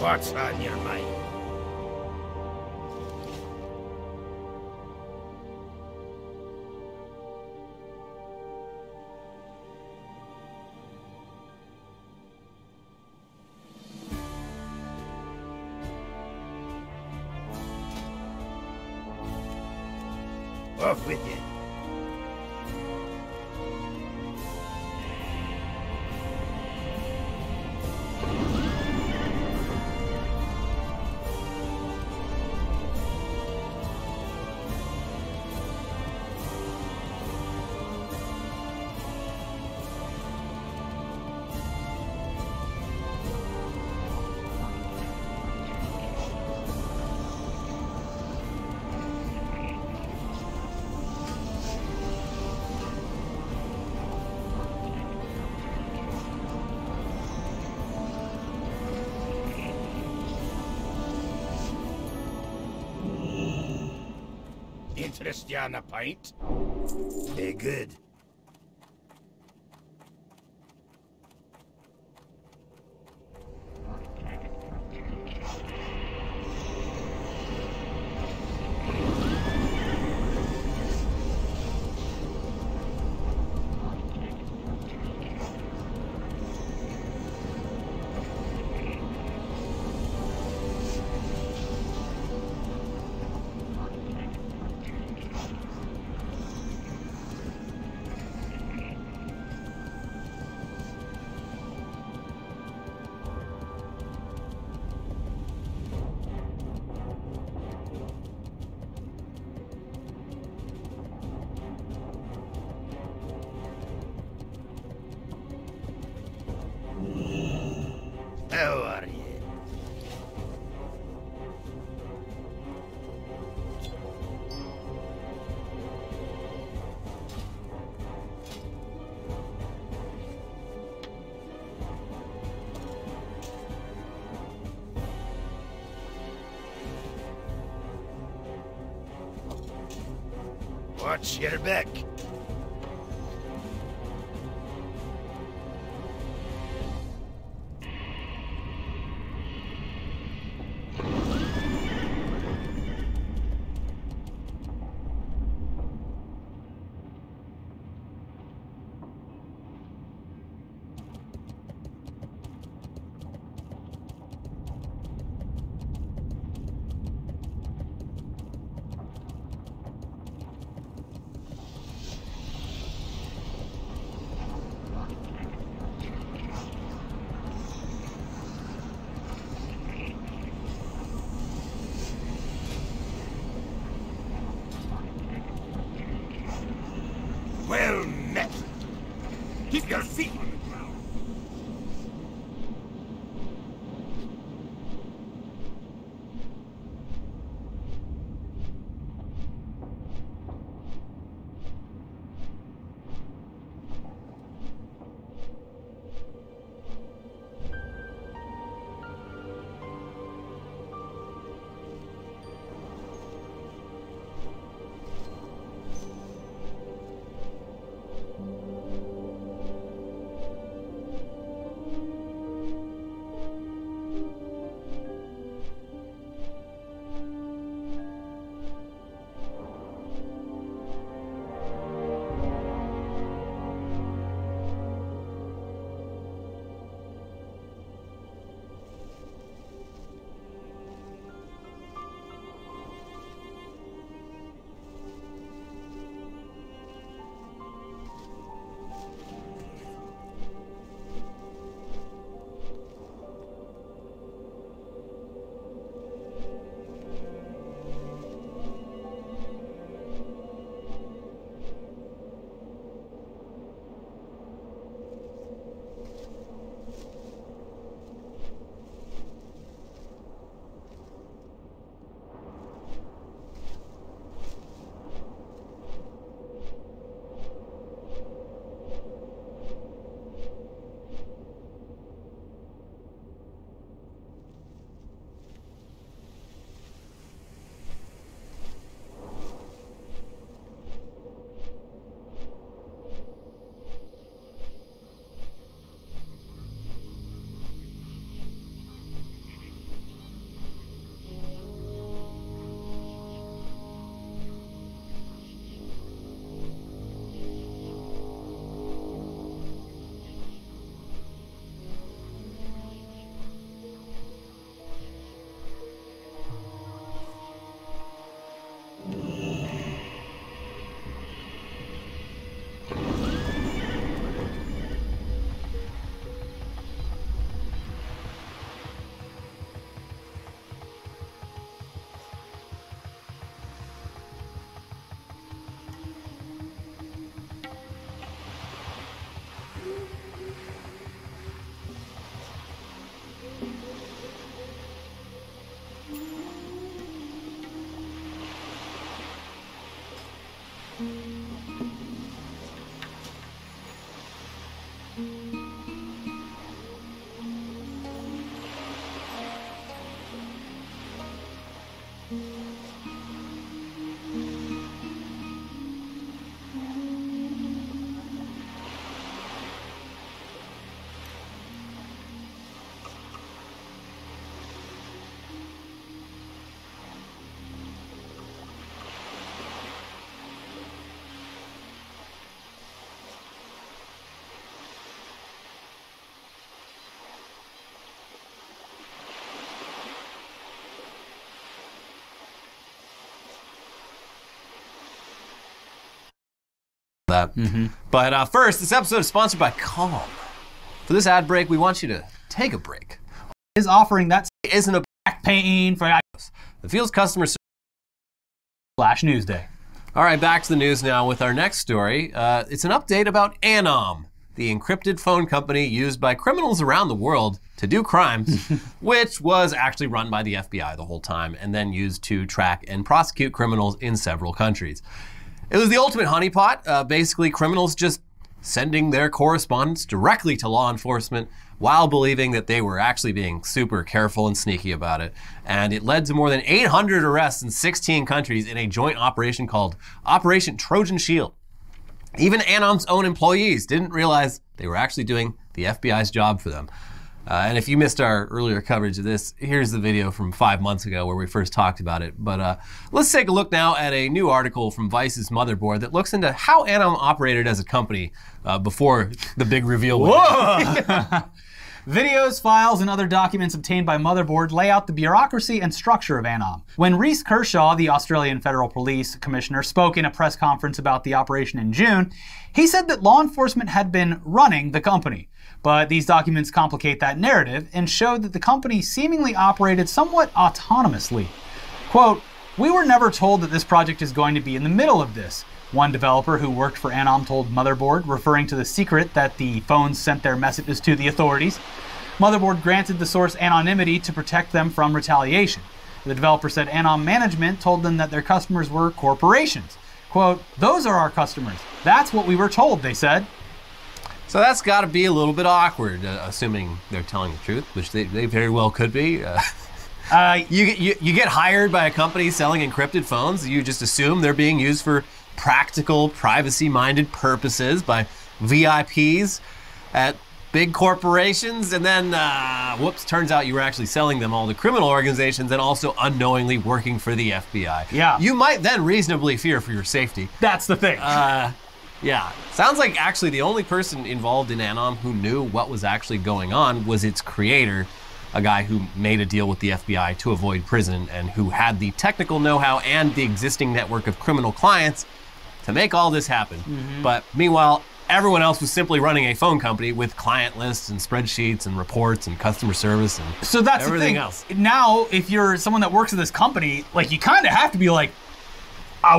What's on your mind? Off with you. Interest you on a pint? Very good. How are you? Watch your back. Well met. Keep your feet on the ground. That. But first, this episode is sponsored by Calm. For this ad break, we want you to take a break. Is offering that Isn't a back pain for that feels customer service. /Newsday. All right, back to the news now with our next story. It's an update about SoM, the encrypted phone company used by criminals around the world to do crimes, which was actually run by the FBI the whole time and then used to track and prosecute criminals in several countries. It was the ultimate honeypot, basically criminals just sending their correspondence directly to law enforcement while believing that they were actually being super careful and sneaky about it. And it led to more than 800 arrests in 16 countries in a joint operation called Operation Trojan Shield. Even SoM's own employees didn't realize they were actually doing the FBI's job for them. And if you missed our earlier coverage of this, here's the video from 5 months ago where we first talked about it. But let's take a look now at a new article from Vice's Motherboard that looks into how SoM operated as a company before the big reveal. Videos, files, and other documents obtained by Motherboard lay out the bureaucracy and structure of SoM. When Rhys Kershaw, the Australian Federal Police Commissioner, spoke in a press conference about the operation in June, he said that law enforcement had been running the company. But these documents complicate that narrative and show that the company seemingly operated somewhat autonomously. Quote, "We were never told that this project is going to be in the middle of this," one developer who worked for SoM told Motherboard, referring to the secret that the phones sent their messages to the authorities. Motherboard granted the source anonymity to protect them from retaliation. The developer said SoM management told them that their customers were corporations. Quote, "Those are our customers. That's what we were told," they said. So that's got to be a little bit awkward, assuming they're telling the truth, which they very well could be. You get hired by a company selling encrypted phones. You just assume they're being used for practical, privacy-minded purposes by VIPs at big corporations, and then, whoops, turns out you were actually selling them all to criminal organizations and also unknowingly working for the FBI. Yeah. You might then reasonably fear for your safety. That's the thing. Yeah, sounds like actually the only person involved in SoM who knew what was actually going on was its creator, a guy who made a deal with the FBI to avoid prison and who had the technical know-how and the existing network of criminal clients to make all this happen. But meanwhile, everyone else was simply running a phone company with client lists and spreadsheets and reports and customer service and so that's everything the thing. else. Now, if you're someone that works at this company, like you kind of have to be like,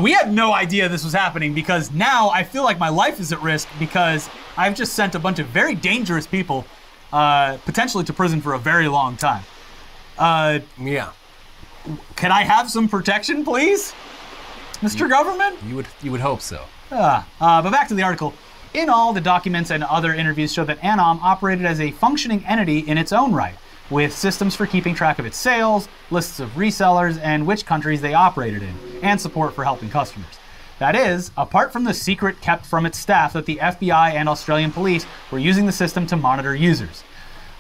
we had no idea this was happening because now I feel like my life is at risk because I've just sent a bunch of very dangerous people potentially to prison for a very long time. Yeah. Can I have some protection, please, Mr. Government? You would hope so. But back to the article. In all, the documents and other interviews show that SoM operated as a functioning entity in its own right, with systems for keeping track of its sales, lists of resellers, and which countries they operated in, and support for helping customers. That is, apart from the secret kept from its staff that the FBI and Australian police were using the system to monitor users.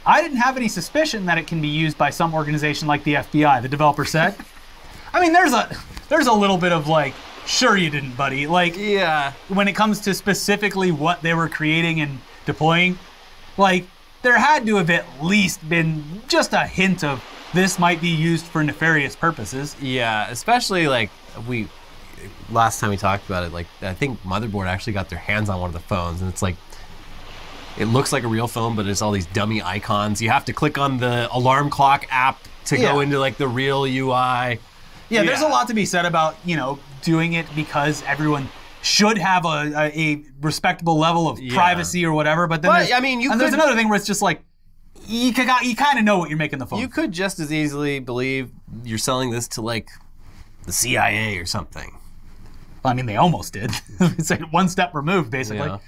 "I didn't have any suspicion that it can be used by some organization like the FBI," the developer said. I mean, there's a little bit of like, sure you didn't, buddy. Like, Yeah. when it comes to specifically what they were creating and deploying, like, there had to have at least been just a hint of this might be used for nefarious purposes. Yeah, especially like last time we talked about it, like I think Motherboard actually got their hands on one of the phones and it's like, it looks like a real phone, but it's all these dummy icons. You have to click on the alarm clock app to go into like the real UI. Yeah, there's a lot to be said about, doing it because everyone should have a respectable level of privacy or whatever, but then there's another thing where it's just like, you kind of know what you're making the phone. You could just as easily believe you're selling this to like the CIA or something. I mean, they almost did. It's like one step removed, basically. Yeah.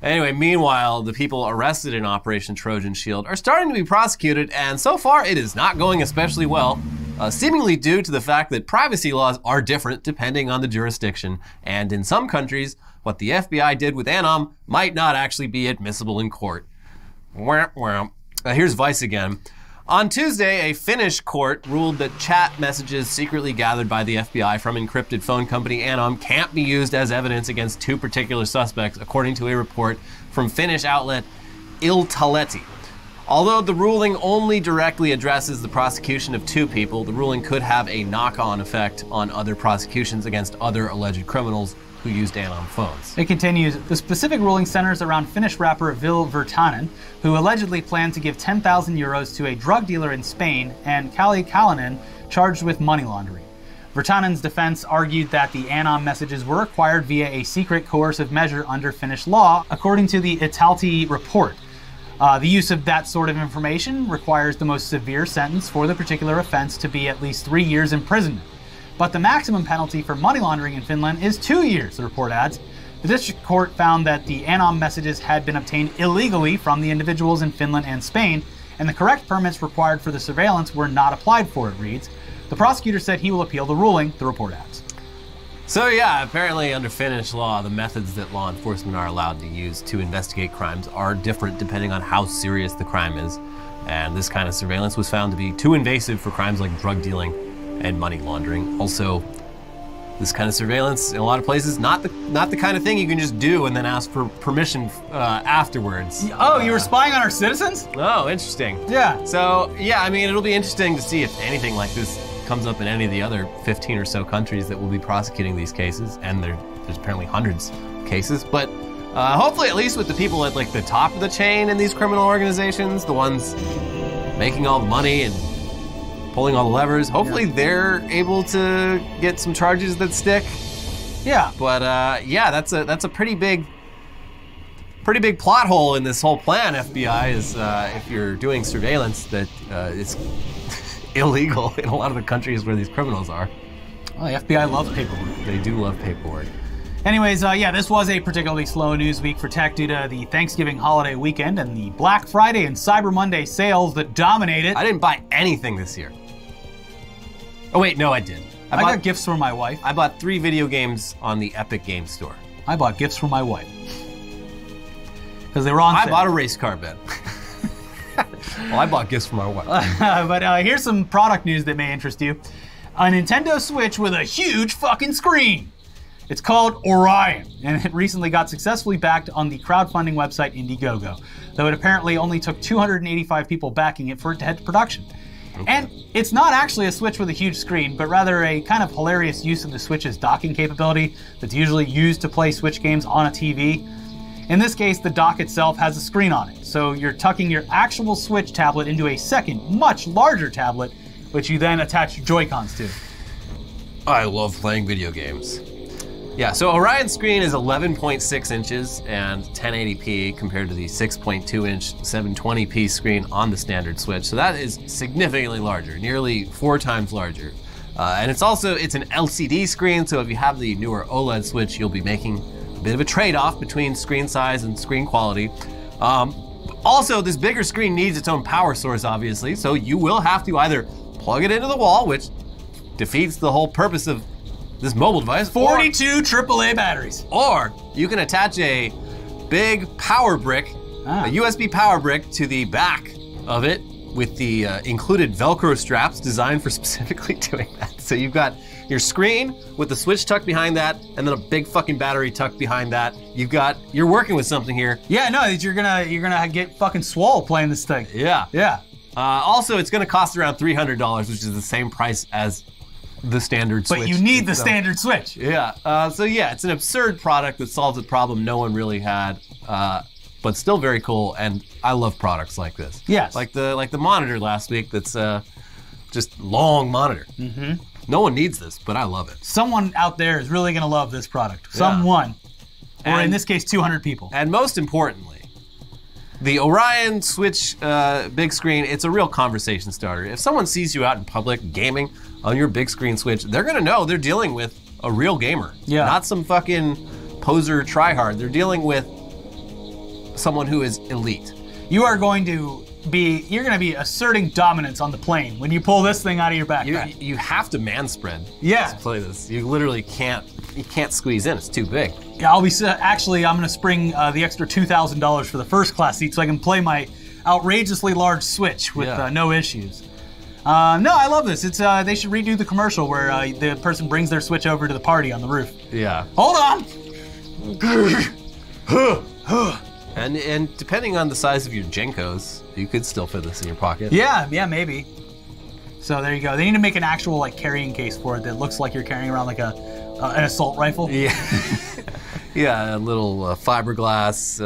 Anyway, meanwhile, the people arrested in Operation Trojan Shield are starting to be prosecuted, and so far it is not going especially well, seemingly due to the fact that privacy laws are different depending on the jurisdiction, and in some countries, what the FBI did with Anom might not actually be admissible in court. Here's Vice again. On Tuesday, a Finnish court ruled that chat messages secretly gathered by the FBI from encrypted phone company Anom can't be used as evidence against two particular suspects, according to a report from Finnish outlet Iltalehti. Although the ruling only directly addresses the prosecution of two people, the ruling could have a knock-on effect on other prosecutions against other alleged criminals who used Anom phones. It continues, the specific ruling centers around Finnish rapper Ville Virtanen, who allegedly planned to give 10,000 euros to a drug dealer in Spain, and Kali Kalinin, charged with money laundering. Virtanen's defense argued that the Anom messages were acquired via a secret coercive measure under Finnish law, according to the Italti report. The use of that sort of information requires the most severe sentence for the particular offense to be at least 3 years imprisonment. But the maximum penalty for money laundering in Finland is 2 years, the report adds. The district court found that the Anom messages had been obtained illegally from the individuals in Finland and Spain, and the correct permits required for the surveillance were not applied for, it reads. The prosecutor said he will appeal the ruling, the report adds. So yeah, apparently under Finnish law, the methods that law enforcement are allowed to use to investigate crimes are different depending on how serious the crime is. And this kind of surveillance was found to be too invasive for crimes like drug dealing and money laundering. Also, this kind of surveillance in a lot of places, not the kind of thing you can just do and then ask for permission afterwards. Oh, you were spying on our citizens? Oh, interesting. Yeah. So yeah, I mean, it'll be interesting to see if anything like this comes up in any of the other 15 or so countries that will be prosecuting these cases, and there's apparently hundreds of cases. But hopefully, at least with the people at like the top of the chain in these criminal organizations, the ones making all the money and pulling all the levers, hopefully they're able to get some charges that stick. Yeah. But yeah, that's a pretty big plot hole in this whole plan, FBI, is if you're doing surveillance that it's illegal in a lot of the countries where these criminals are. Well, the FBI loves paperwork. They do love paperwork. Anyways, yeah, this was a particularly slow news week for tech due to the Thanksgiving holiday weekend and the Black Friday and Cyber Monday sales that dominated. I didn't buy anything this year. Oh wait, no, I did. I got gifts for my wife. I bought 3 video games on the Epic Games Store. I bought gifts for my wife. Because they were on sale. I bought a race car, Ben. Well, I bought gifts for my wife. But here's some product news that may interest you. A Nintendo Switch with a huge fucking screen. It's called Orion, and it recently got successfully backed on the crowdfunding website Indiegogo, though it apparently only took 285 people backing it for it to head to production. Okay. And it's not actually a Switch with a huge screen, but rather a kind of hilarious use of the Switch's docking capability that's usually used to play Switch games on a TV. In this case, the dock itself has a screen on it, so you're tucking your actual Switch tablet into a second, much larger tablet, which you then attach your Joy-Cons to. I love playing video games. Yeah, so Orion's screen is 11.6 inches and 1080p compared to the 6.2-inch 720p screen on the standard Switch. So that is significantly larger, nearly 4 times larger. And it's an LCD screen, so if you have the newer OLED Switch, you'll be making a bit of a trade-off between screen size and screen quality. Also, this bigger screen needs its own power source, obviously, so you will have to either plug it into the wall, which defeats the whole purpose of this mobile device. 42 AAA batteries. Or you can attach a big power brick, a USB power brick, to the back of it with the included Velcro straps designed for specifically doing that. So you've got your screen with the Switch tucked behind that, and then a big fucking battery tucked behind that. You're working with something here. Yeah, no, you're gonna get fucking swole playing this thing. Yeah. Yeah. Also, it's gonna cost around $300, which is the same price as the standard Switch. But you need the standard Switch. Yeah. So yeah, it's an absurd product that solves a problem no one really had, but still very cool. And I love products like this. Yes. Like the monitor last week. That's just long monitor. Mm-hmm. No one needs this, but I love it. Someone out there is really gonna love this product. Someone, or in this case, 200 people. And most importantly, the Orion Switch big screen, it's a real conversation starter. If someone sees you out in public gaming on your big screen Switch, they're gonna know they're dealing with a real gamer. Yeah. Not some fucking poser tryhard. They're dealing with someone who is elite. You're going to be asserting dominance on the plane when you pull this thing out of your backpack. You have to man spread Yeah. to play this. You literally can't squeeze in. It's too big. Yeah, I'm going to spring the extra $2,000 for the first class seat so I can play my outrageously large Switch with no issues. No, I love this. It's they should redo the commercial where the person brings their Switch over to the party on the roof. Yeah. Hold on. And depending on the size of your Jenkos, you could still fit this in your pocket. Yeah, maybe. So there you go. They need to make an actual like carrying case for it that looks like you're carrying around like an assault rifle. Yeah. Yeah, a little fiberglass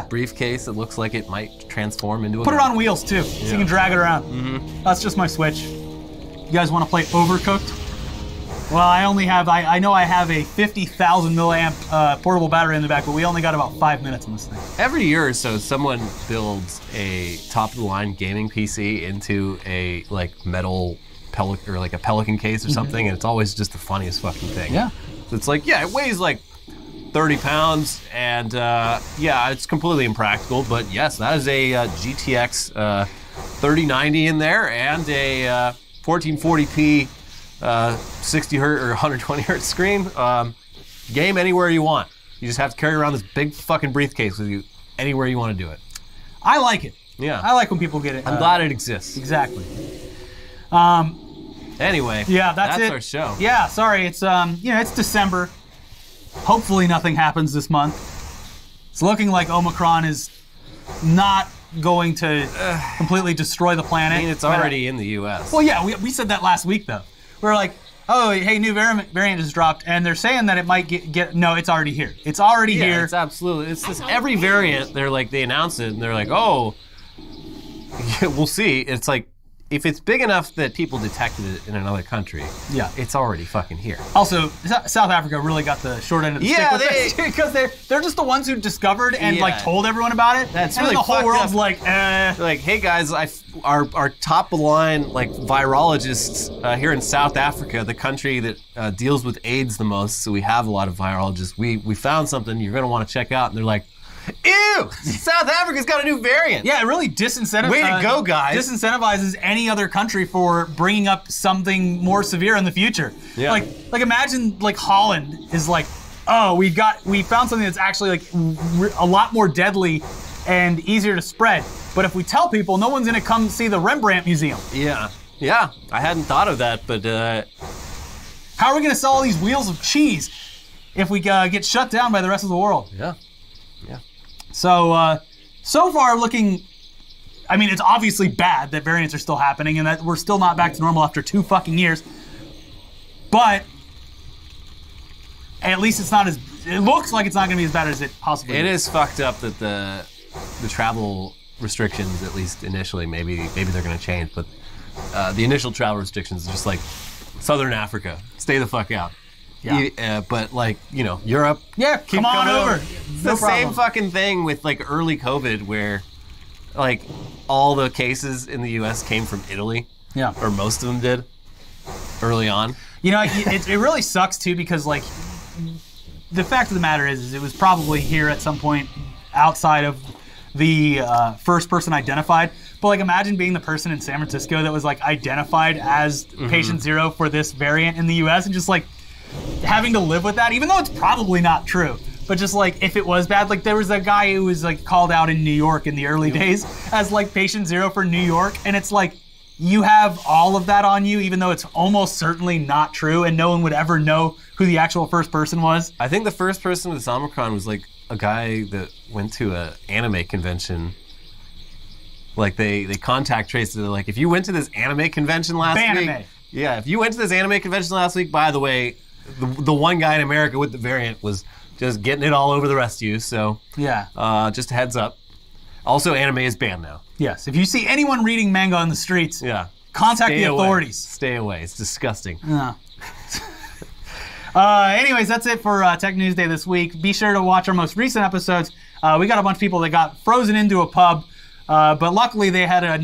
briefcase that looks like it might transform into a Put it gun. on wheels too, so you can drag it around. Mm-hmm. That's just my Switch. You guys want to play Overcooked? Well, I know I have a 50,000 milliamp portable battery in the back, but we only got about 5 minutes on this thing. Every year or so, someone builds a top-of-the-line gaming PC into a like metal pelican or like a Pelican case or something, and it's always just the funniest fucking thing. Yeah. So it's like, yeah, it weighs like 30 pounds, and yeah, it's completely impractical, but yes, that is a GTX 3090 in there, and a 1440p 60 hertz or 120 hertz screen. Game anywhere you want. You just have to carry around this big fucking briefcase with you anywhere you want to do it. I like it. Yeah. I like when people get it. I'm glad it exists. Exactly. Anyway, yeah, that's it. our show. Yeah, sorry, it's it's December. Hopefully nothing happens this month. It's looking like Omicron is not going to completely destroy the planet. I mean, it's already in the U.S. Well, yeah, we said that last week though. We're like, oh, hey, new variant has dropped, and they're saying that it might get. No, it's already here. It's already here. It's absolutely. It's just every variant. They're like they announce it, and they're like, oh, we'll see. It's like if it's big enough that people detected it in another country, yeah, it's already fucking here. Also, South Africa really got the short end of the stick with this because they're just the ones who discovered and like told everyone about it. That's and really the whole world's up. like, Like, hey guys, our top of the line like virologists here in South Africa, the country that deals with AIDS the most, so we have a lot of virologists. We found something you're gonna want to check out, and they're like, ew, South Africa's got a new variant. Yeah, it really disincentivizes. Way to go, guys. Disincentivizes any other country for bringing up something more severe in the future. Yeah. Like imagine like Holland is like, oh, we found something that's actually like a lot more deadly and easier to spread. But if we tell people, no one's gonna come see the Rembrandt Museum. Yeah, I hadn't thought of that, but how are we gonna sell all these wheels of cheese if we get shut down by the rest of the world? Yeah. So far looking, I mean, it's obviously bad that variants are still happening and that we're still not back to normal after 2 fucking years. But at least it looks like it's not gonna be as bad as it possibly is. It is fucked up that the travel restrictions, at least initially, maybe they're gonna change, but the initial travel restrictions are just like Southern Africa, stay the fuck out. Yeah. But like, Europe. Yeah, come on over. It's the same fucking thing with like early COVID where like all the cases in the US came from Italy. Yeah. Or most of them did early on. It really sucks too because like the fact of the matter is it was probably here at some point outside of the first person identified. But like imagine being the person in San Francisco that was like identified as patient 0 for this variant in the US and just like having to live with that, even though it's probably not true. But just like if it was bad, like there was a guy who was like called out in New York in the early days as like patient 0 for New York, and it's like you have all of that on you, even though it's almost certainly not true, and no one would ever know who the actual first person was. I think the first person with Omicron was like a guy that went to an anime convention. Like they contact traced it. Like if you went to this anime convention last week, yeah, if you went to this anime convention last week, by the way, the one guy in America with the variant was just getting it all over the rest of you. So yeah, just a heads up. Also, anime is banned now. Yes, if you see anyone reading manga on the streets, contact Stay the away. authorities. Stay away. It's disgusting. Yeah. Anyways, that's it for Tech News Day this week. Be sure to watch our most recent episodes. We got a bunch of people that got frozen into a pub, but luckily they had a